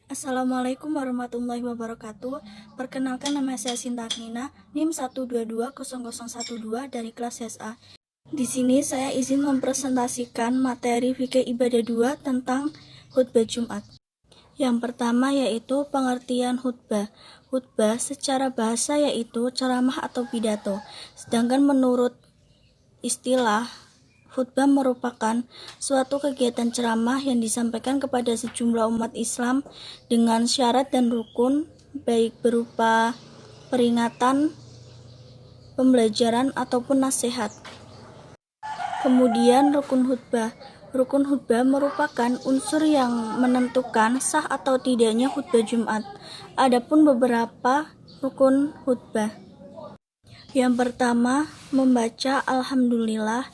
Assalamualaikum warahmatullahi wabarakatuh. Perkenalkan, nama saya Sinta Nina, NIM 1220012 dari kelas SA. Di sini saya izin mempresentasikan materi fikih ibadah 2 tentang khutbah Jumat. Yang pertama yaitu pengertian khutbah. Khutbah secara bahasa yaitu ceramah atau pidato. Sedangkan menurut istilah, khutbah merupakan suatu kegiatan ceramah yang disampaikan kepada sejumlah umat Islam dengan syarat dan rukun, baik berupa peringatan, pembelajaran, ataupun nasihat. Kemudian rukun khutbah. Rukun khutbah merupakan unsur yang menentukan sah atau tidaknya khutbah Jumat. Adapun beberapa rukun khutbah. Yang pertama, membaca Alhamdulillah.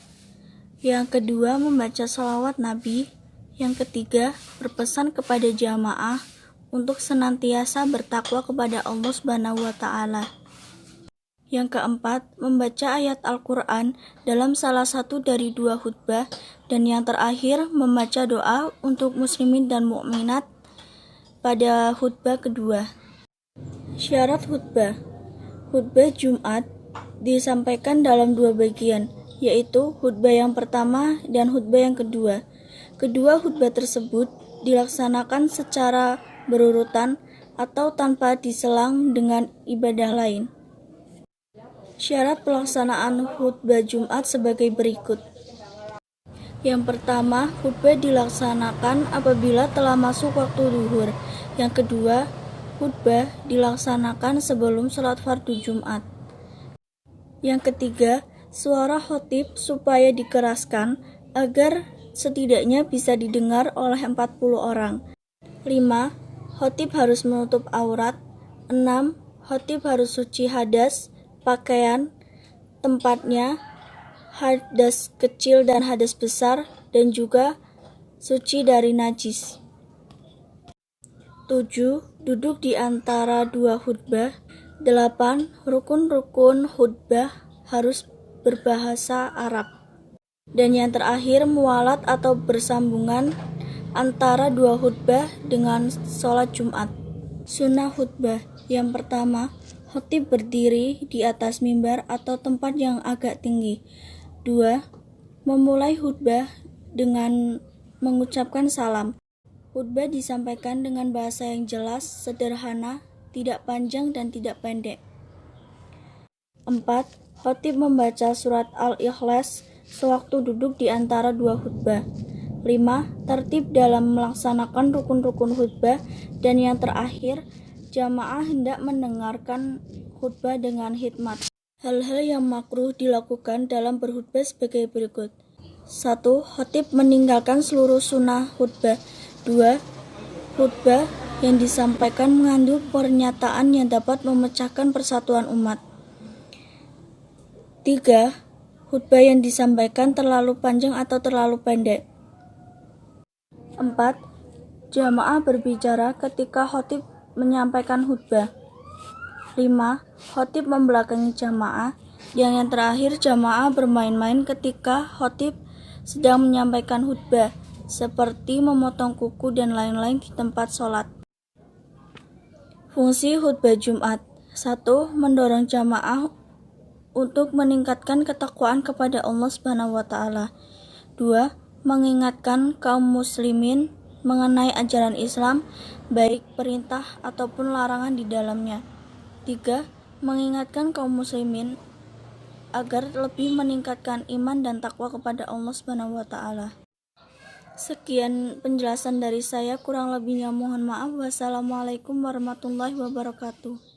Yang kedua, membaca sholawat Nabi. Yang ketiga, berpesan kepada jamaah untuk senantiasa bertakwa kepada Allah Subhanahu wa Ta'ala. Yang keempat, membaca ayat Al-Quran dalam salah satu dari 2 khutbah. Dan yang terakhir, membaca doa untuk muslimin dan mukminat pada khutbah kedua. Syarat khutbah. Khutbah Jumat disampaikan dalam 2 bagian, yaitu khutbah yang pertama dan khutbah yang kedua. Kedua khutbah tersebut dilaksanakan secara berurutan atau tanpa diselang dengan ibadah lain. Syarat pelaksanaan khutbah Jumat sebagai berikut. Yang pertama, khutbah dilaksanakan apabila telah masuk waktu zuhur. Yang kedua, khutbah dilaksanakan sebelum sholat fardu Jumat. Yang ketiga, suara khatib supaya dikeraskan agar setidaknya bisa didengar oleh 40 orang. 5. Khatib harus menutup aurat. 6. Khatib harus suci hadas, pakaian, tempatnya, hadas kecil dan hadas besar, dan juga suci dari najis. 7. Duduk di antara 2 khutbah. 8. Rukun-rukun khutbah harus berbahasa Arab. Dan yang terakhir, muwalat atau bersambungan antara 2 khutbah dengan sholat Jumat. Sunnah khutbah. Yang pertama, khatib berdiri di atas mimbar atau tempat yang agak tinggi. 2. Memulai khutbah dengan mengucapkan salam. Khutbah disampaikan dengan bahasa yang jelas, sederhana, tidak panjang dan tidak pendek. 4. Khatib membaca surat Al-Ikhlas sewaktu duduk di antara 2 khutbah. 5. Tertib dalam melaksanakan rukun-rukun khutbah. Dan yang terakhir, jamaah hendak mendengarkan khutbah dengan hikmat. Hal-hal yang makruh dilakukan dalam berkhutbah sebagai berikut. 1. Khatib meninggalkan seluruh sunnah khutbah. 2. Khutbah yang disampaikan mengandung pernyataan yang dapat memecahkan persatuan umat. 3. Khutbah yang disampaikan terlalu panjang atau terlalu pendek. 4. Jamaah berbicara ketika khatib menyampaikan khutbah. 5. Khatib membelakangi jamaah. Yang terakhir, jamaah bermain-main ketika khatib sedang menyampaikan khutbah, seperti memotong kuku dan lain-lain di tempat sholat. Fungsi khutbah Jumat. 1. Mendorong jamaah untuk meningkatkan ketakwaan kepada Allah Subhanahu wa Ta'ala. 2. Mengingatkan kaum muslimin mengenai ajaran Islam, baik perintah ataupun larangan di dalamnya. 3. Mengingatkan kaum muslimin agar lebih meningkatkan iman dan takwa kepada Allah Subhanahu wa Ta'ala. Sekian penjelasan dari saya, kurang lebihnya mohon maaf. Wassalamualaikum warahmatullahi wabarakatuh.